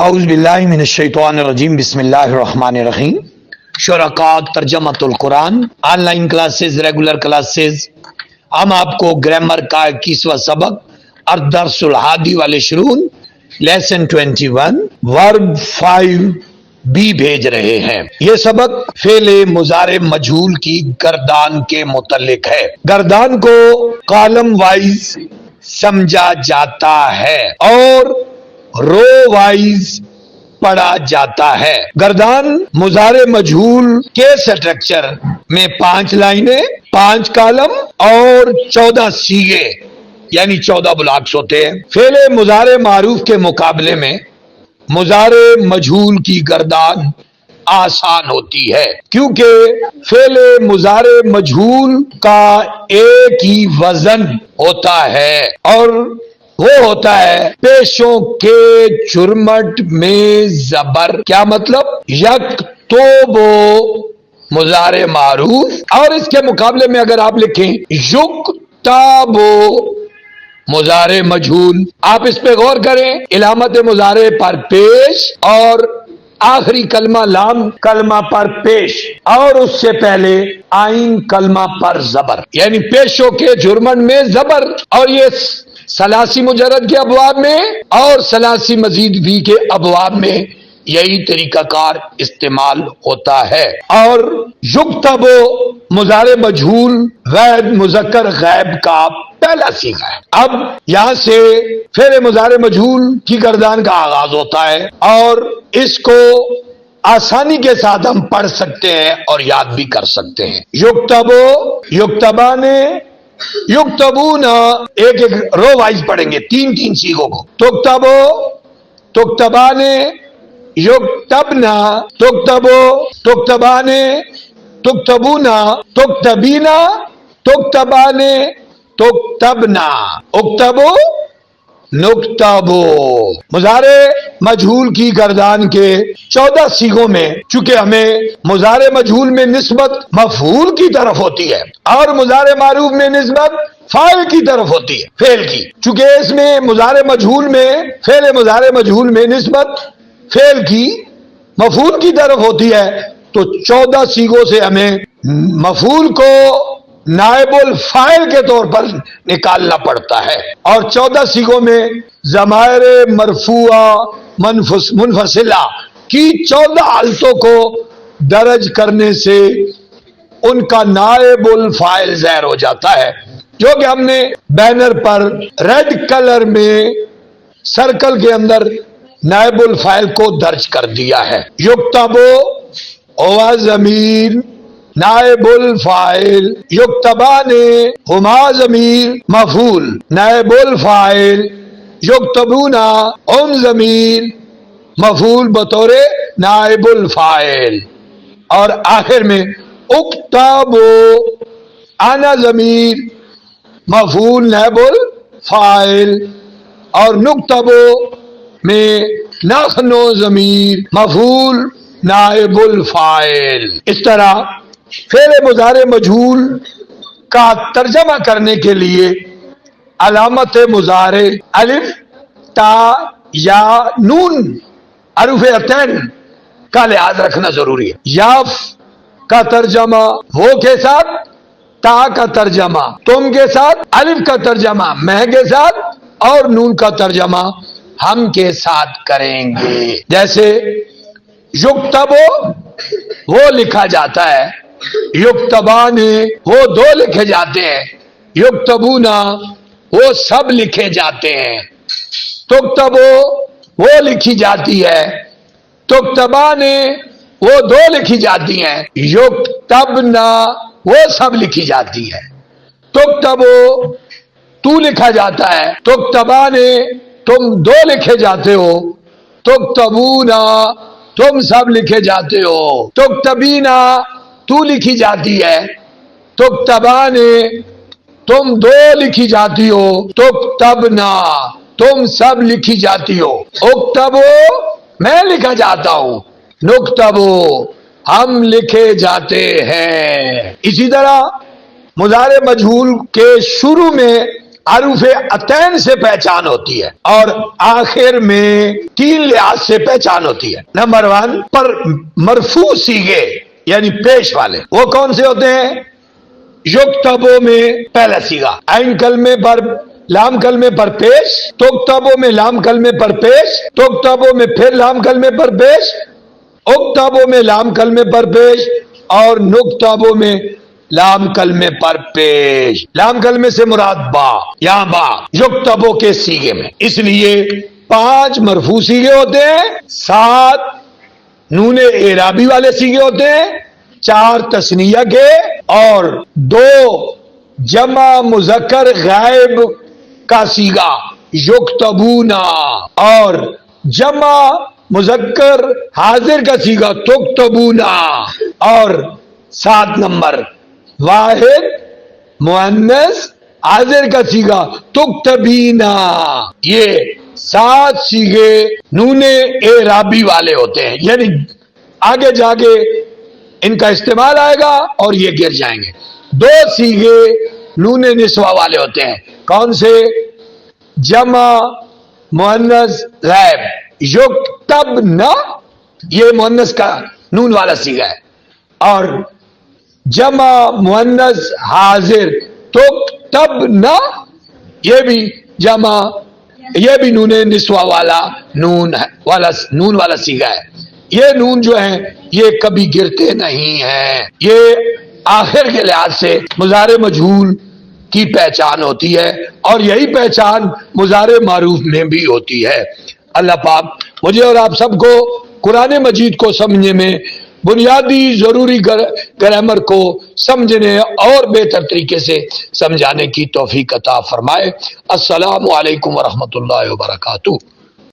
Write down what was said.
اعوذ باللہ من الشیطان الرجیم، بسم اللہ الرحمن الرحیم۔ شرکاء ترجمۃ القرآن on line classes, regular classes, ہم آپ کو گرامر کا 21واں سبق الدرس الحادی والعشرون لیسن 21 ورب 5 بھی بھیج رہے ہیں۔ یہ سبق فعل مضارع مجہول کی گردان کے متعلق ہے۔ گردان کو کالم وائز سمجھا جاتا ہے اور رو وائز پڑھا جاتا ہے۔ گردان مضارع مجہول کے سٹرکچر میں 5 لائنیں، 5 کالم اور 14 صیغے یعنی 14 بلاکس ہوتے ہیں۔ فعل مضارع معروف کے مقابلے میں مضارع مجہول کی گردان آسان ہوتی ہے، کیونکہ فعل مضارع مجہول کا ایک ہی وزن ہوتا ہے اور وہ ہوتا ہے پیشوں کے جرمٹ میں زبر۔ کیا مطلب؟ یک توبو مضارع معروف، اور اس کے مقابلے میں اگر آپ لکھیں یک تابو مضارع مجہول، آپ اس پہ غور کریں، علامت مضارع پر پیش اور آخری کلمہ لام کلمہ پر پیش اور اس سے پہلے آئین کلمہ پر زبر، یعنی پیشوں کے جرمن میں زبر، اور یہ ثلاثی مجرد کے ابواب میں اور ثلاثی مزید بھی کے ابواب میں یہی طریقہ کار استعمال ہوتا ہے۔ اور یکتب مضارع مجہول غیر مذکر غیب کا پہلا صیغہ ہے۔ اب یہاں سے فعل مضارع مجہول کی گردان کا آغاز ہوتا ہے اور اس کو آسانی کے ساتھ ہم پڑھ سکتے ہیں اور یاد بھی کر سکتے ہیں۔ یکتبو، یکتبانے، یکتبونا، ایک ایک رو وائز پڑھیں گے 3 صیغوں کو۔ تکتبو، تکتبانے، یکتبنا، تکتبو، تکتبانے، تکتبونا، تکتبینا، تکتبانے، تکتبنا، اکتبو، نکتبو۔ مضارع مجہول کی گردان کے 14 صیغوں میں چونکہ ہمیں مضارع مجہول میں نسبت مفعول کی طرف ہوتی ہے اور مضارع معروف میں نسبت فاعل کی طرف ہوتی ہے، فعل کی، چونکہ اس میں مضارع مجہول میں فعل مضارع مجہول میں نسبت فعل کی مفعول کی طرف ہوتی ہے، تو 14 صیغوں سے ہمیں مفعول کو نائب الفاعل کے طور پر نکالنا پڑتا ہے، اور 14 صیغوں میں ضمائر مرفوعہ منفصلہ کی 14 حالتوں کو درج کرنے سے ان کا نائب الفاعل ظاہر ہو جاتا ہے، جو کہ ہم نے بینر پر ریڈ کلر میں سرکل کے اندر نائب الفاعل کو درج کر دیا ہے۔ یکتبو ہوا ضمیر نائب الفاعل، یکتبانے ہما ضمیر مفعول نائب الفاعل، یکتبونا ہم ضمیر مفعول بطور نائب الفاعل، اور آخر میں اکتبو انا ضمیر مفعول نائب الفاعل، اور نکتبو میں نحنو ضمیر مفعول نائب الفاعل۔ اس طرح فعل مضارع مجہول کا ترجمہ کرنے کے لیے علامت مضارع الف، تا، یا، نون حروف عطین کا لحاظ رکھنا ضروری ہے۔ یا کا ترجمہ وہ کے ساتھ، تا کا ترجمہ تم کے ساتھ، الف کا ترجمہ میں کے ساتھ، اور نون کا ترجمہ ہم کے ساتھ کریں گے۔ جیسے یکتبو وہ لکھا جاتا ہے، یکتبانے وہ 2 لکھے جاتے ہیں، یکتبونا وہ سب لکھے جاتے ہیں، تکتبو وہ لکھی جاتی ہے، تکتبانے وہ 2 لکھی جاتی ہیں، یکتبنا وہ سب لکھی جاتی ہے، تکتبو تو لکھا جاتا ہے، تکتبانے تم 2 لکھے جاتے ہو، تکتبونا تم سب لکھے جاتے ہو، تکتبینا تو لکھی جاتی ہے، تکتبانے تم 2 لکھی جاتی ہو، تکتبنا تم سب لکھی جاتی ہو، اکتبو میں لکھا جاتا ہوں، نکتبو ہم لکھے جاتے ہیں۔ اسی طرح مضارع مجہول کے شروع میں حروف عطین سے پہچان ہوتی ہے اور آخر میں 3 لحاظ سے پہچان ہوتی ہے۔ نمبر 1 پر مرفوع صیغے یعنی پیش والے، وہ کون سے ہوتے ہیں؟ یکتبو میں پہلا صیغہ، عین کلمے پر لام کلمے پر پیش، تکتبو میں لام کلمے پر پیش، تکتبو میں پھر لام کلمے پر پیش، اکتبو میں لام کلمے پر پیش، اور نکتبو میں لام کلمے پر پیش۔ لام کلمے سے مراد با، یہاں با یکتبو کے صیغے میں، اس لیے 5 مرفوع صیغے ہوتے ہیں، 7 نون اعرابی والے صیغے ہوتے ہیں، 4 تثنیہ کے اور 2 جمع مذکر غائب کا صیغہ یکتبونا اور جمع مذکر حاضر کا صیغہ تکتبونا، اور 7 نمبر واحد مؤنث حاضر کا صیغہ تکتبینا۔ یہ 7 صیغے نون اعرابی والے ہوتے ہیں، یعنی آگے جا کے ان کا استعمال آئے گا اور یہ گر جائیں گے۔ 2 صیغے نون نسوہ والے ہوتے ہیں، کون سے؟ جمع مؤنث غائب یکتبنا، یہ مؤنث کا نون والا صیغہ ہے، اور جمع مؤنث حاضر تکتبنا، یہ بھی جمع، یہ بھی نون نسوہ والا نون والا صیغہ ہے۔ یہ نون جو ہیں یہ کبھی گرتے نہیں ہیں، یہ آخر کے لحاظ سے مضارع مجہول کی پہچان ہوتی ہے، اور یہی پہچان مضارع معروف میں بھی ہوتی ہے۔ اللہ پاک مجھے اور آپ سب کو قرآن مجید کو سمجھنے میں، بنیادی ضروری گرامر کو سمجھنے اور بہتر طریقے سے سمجھانے کی توفیق عطا فرمائے۔ السلام علیکم ورحمۃ اللہ وبرکاتہ۔